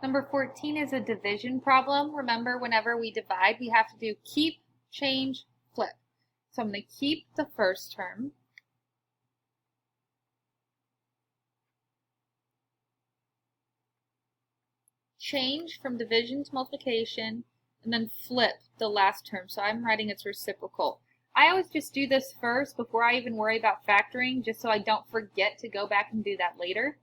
Number 14 is a division problem. Remember, whenever we divide, we have to do keep, change, flip. So I'm going to keep the first term. Change from division to multiplication, and then flip the last term. So I'm writing its reciprocal. I always just do this first before I even worry about factoring, just so I don't forget to go back and do that later.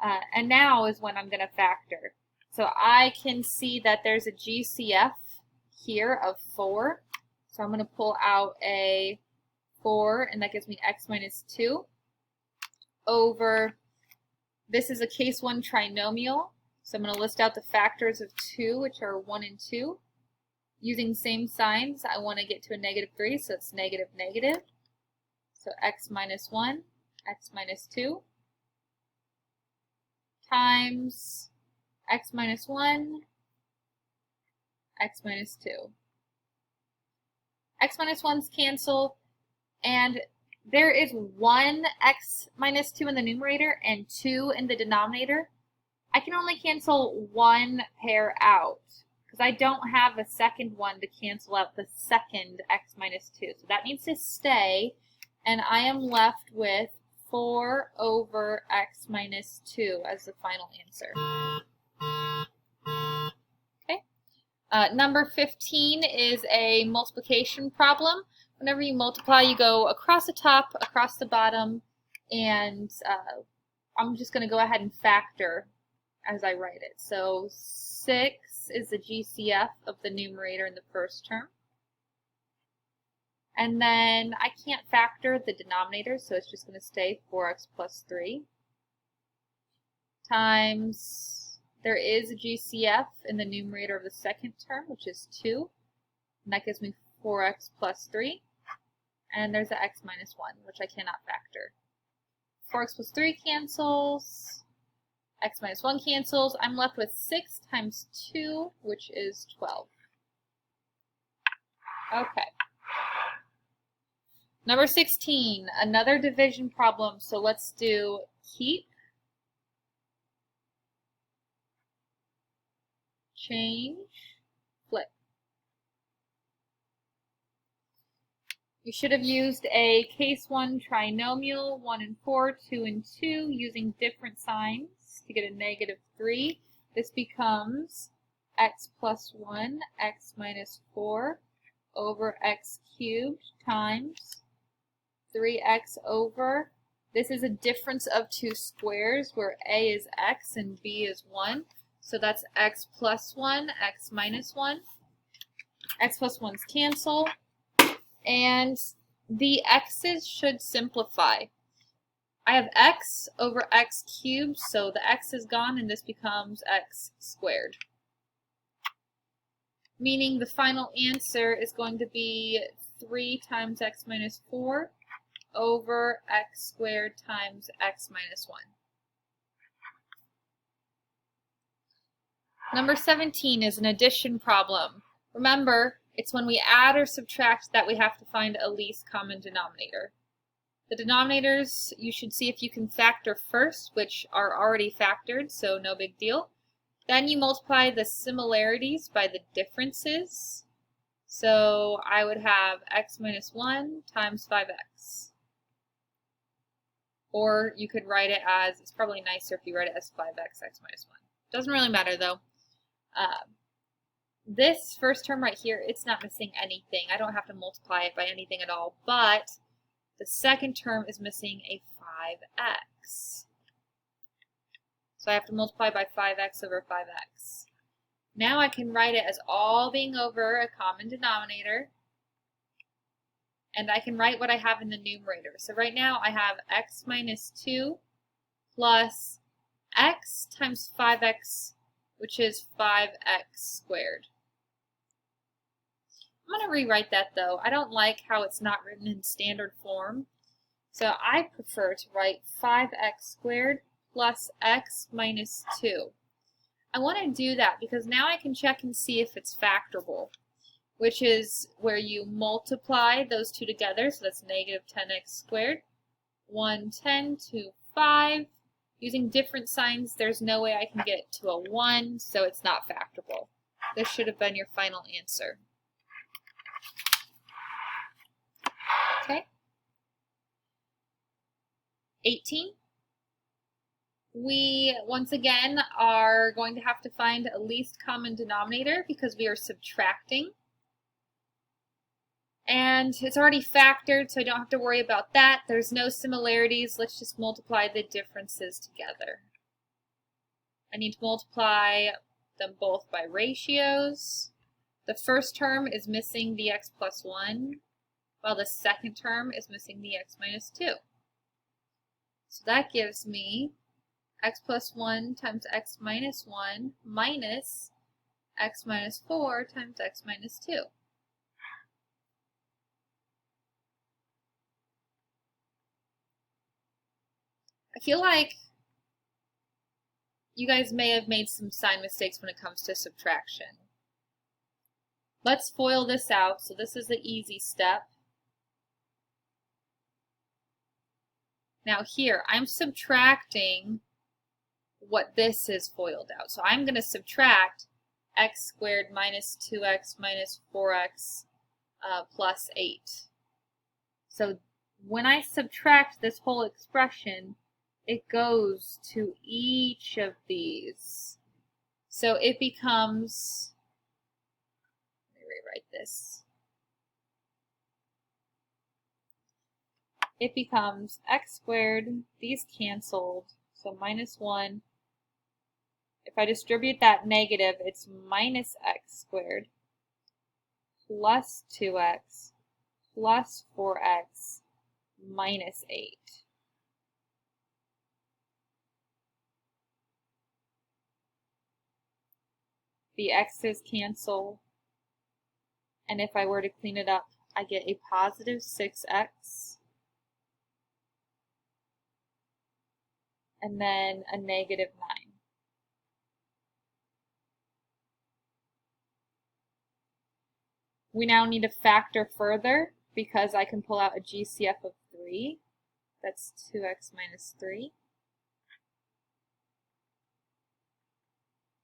And now is when I'm going to factor. So I can see that there's a GCF here of 4. So I'm going to pull out a 4, and that gives me x minus 2 over, this is a case 1 trinomial. So I'm going to list out the factors of 2, which are 1 and 2. Using same signs, I want to get to a negative 3, so it's negative, negative. So x minus 1, x minus 2, times x minus 1, x minus 2. X minus 1's cancel, and there is 1 x minus 2 in the numerator and 2 in the denominator. I can only cancel one pair out because I don't have a second one to cancel out the second x minus 2. So that needs to stay, and I am left with 4 over x minus 2 as the final answer. Okay. Number 15 is a multiplication problem. Whenever you multiply, you go across the top, across the bottom, and I'm just going to go ahead and factor as I write it. So 6 is the GCF of the numerator in the first term. And then I can't factor the denominator, so it's just going to stay 4x plus 3 times, there is a GCF in the numerator of the second term, which is 2. And that gives me 4x plus 3. And there's the x minus 1, which I cannot factor. 4x plus 3 cancels. X minus 1 cancels. I'm left with 6 times 2, which is 12. Okay. Number 16, another division problem. So let's do keep, change, flip. You should have used a case 1 trinomial, 1 and 4, 2 and 2, using different signs to get a negative 3. This becomes x plus 1, x minus 4 over x cubed times 3x over, this is a difference of two squares where a is x and b is 1. So that's x plus 1, x minus 1. X plus 1's cancel. And the x's should simplify. I have x over x cubed, so the x is gone and this becomes x squared. Meaning the final answer is going to be 3 times x minus 4 over x squared times x minus 1. Number 17 is an addition problem. Remember, it's when we add or subtract that we have to find a least common denominator. The denominators, you should see if you can factor first, which are already factored, so no big deal. Then you multiply the similarities by the differences. So I would have x minus 1 times 5x. Or you could write it as, it's probably nicer if you write it as 5x, x minus 1. Doesn't really matter though. This first term right here, it's not missing anything. I don't have to multiply it by anything at all, but the second term is missing a 5x. So I have to multiply by 5x over 5x. Now I can write it as all being over a common denominator, and I can write what I have in the numerator. So right now I have x minus 2 plus x times 5x, which is 5x squared. I'm going to rewrite that though. I don't like how it's not written in standard form. So I prefer to write 5x squared plus x minus 2. I want to do that because now I can check and see if it's factorable, which is where you multiply those two together. So that's negative 10x squared. 1, 10, 2, 5. Using different signs, there's no way I can get to a 1, so it's not factorable. This should have been your final answer. Okay. 18. We, once again, are going to have to find a least common denominator because we are subtracting. And it's already factored, so I don't have to worry about that. There's no similarities. Let's just multiply the differences together. I need to multiply them both by ratios. The first term is missing the x plus 1, while the second term is missing the x minus 2. So that gives me x plus 1 times x minus 1 minus x minus 4 times x minus 2. I feel like you guys may have made some sign mistakes when it comes to subtraction. Let's FOIL this out. So this is the easy step. Now here, I'm subtracting what this is FOILed out. So I'm going to subtract x squared minus 2x minus 4x plus 8. So when I subtract this whole expression, it goes to each of these. So it becomes, let me rewrite this. It becomes x squared, these canceled, so minus 1. If I distribute that negative, it's minus x squared plus 2x plus 4x minus 8. The x's cancel, and if I were to clean it up, I get a positive 6x, and then a negative 9. We now need to factor further because I can pull out a GCF of 3. That's 2x minus 3.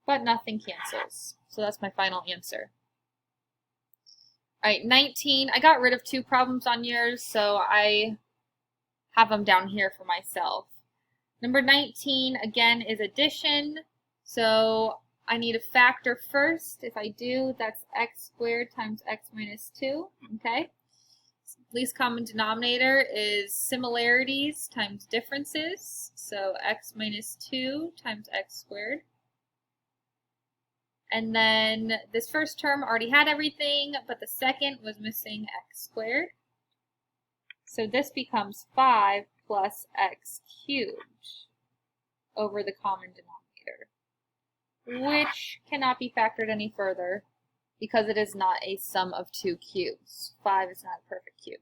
But nothing cancels. So that's my final answer. Alright, 19. I got rid of 2 problems on yours, so I have them down here for myself. Number 19, again, is addition. So I need a factor first. If I do, that's x squared times x minus 2. Okay. Least common denominator is similarities times differences. So x minus 2 times x squared. And then this first term already had everything, but the second was missing x squared. So this becomes 5 plus x cubed over the common denominator, which cannot be factored any further because it is not a sum of 2 cubes. 5 is not a perfect cube.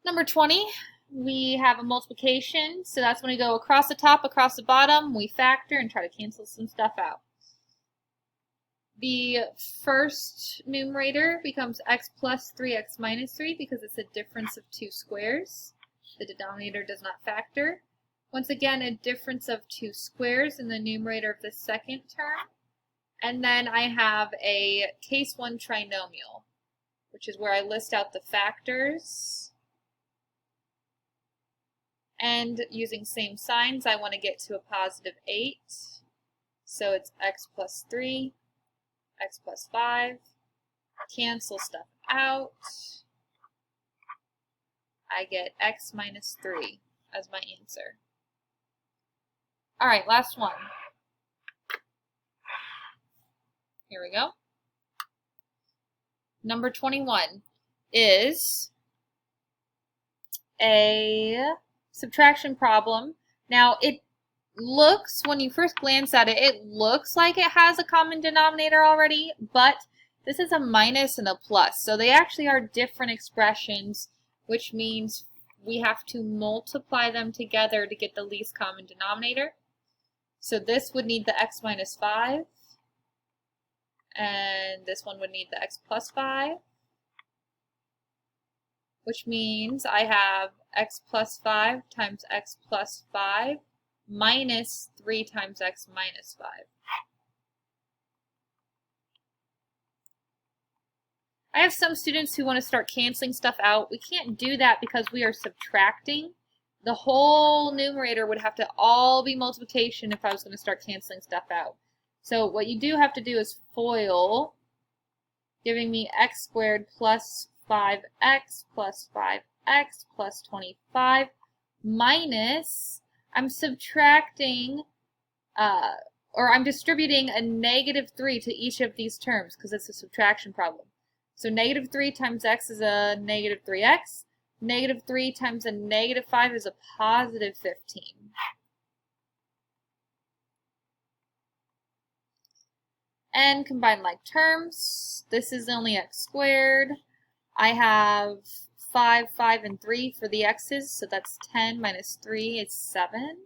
Number 20. We have a multiplication, so that's when we go across the top, across the bottom, we factor and try to cancel some stuff out. The first numerator becomes x plus 3x minus 3 because it's a difference of 2 squares. The denominator does not factor. Once again, a difference of 2 squares in the numerator of the second term. And then I have a case 1 trinomial, which is where I list out the factors. And using same signs, I want to get to a positive 8. So it's x plus 3, x plus 5. Cancel stuff out. I get x minus 3 as my answer. All right, last one. Here we go. Number 21 is a subtraction problem. Now, it looks, when you first glance at it, it looks like it has a common denominator already, but this is a minus and a plus. So they actually are different expressions, which means we have to multiply them together to get the least common denominator. So this would need the x minus 5, and this one would need the x plus 5. which means I have x plus 5 times x plus 5 minus 3 times x minus 5. I have some students who want to start canceling stuff out. We can't do that because we are subtracting. The whole numerator would have to all be multiplication if I was going to start canceling stuff out. So what you do have to do is FOIL, giving me x squared plus 5x plus 5x plus 25 minus, I'm subtracting, or I'm distributing a negative 3 to each of these terms because it's a subtraction problem. So negative 3 times x is a negative 3x. Negative 3 times a negative 5 is a positive 15. And combine like terms. This is only x squared. I have 5, 5, and 3 for the x's, so that's 10 minus 3 is 7.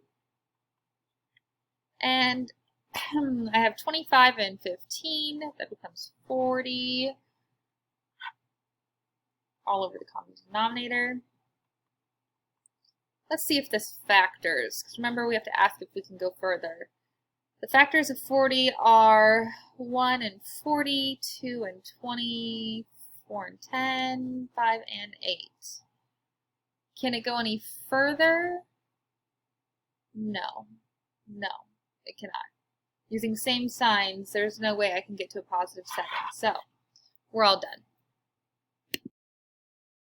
And I have 25 and 15. That becomes 40. All over the common denominator. Let's see if this factors, because remember we have to ask if we can go further. The factors of 40 are 1 and 40, 2 and 20, 4 and 10, 5 and 8. Can it go any further? No. No, it cannot. Using same signs, there's no way I can get to a positive 7. So, we're all done.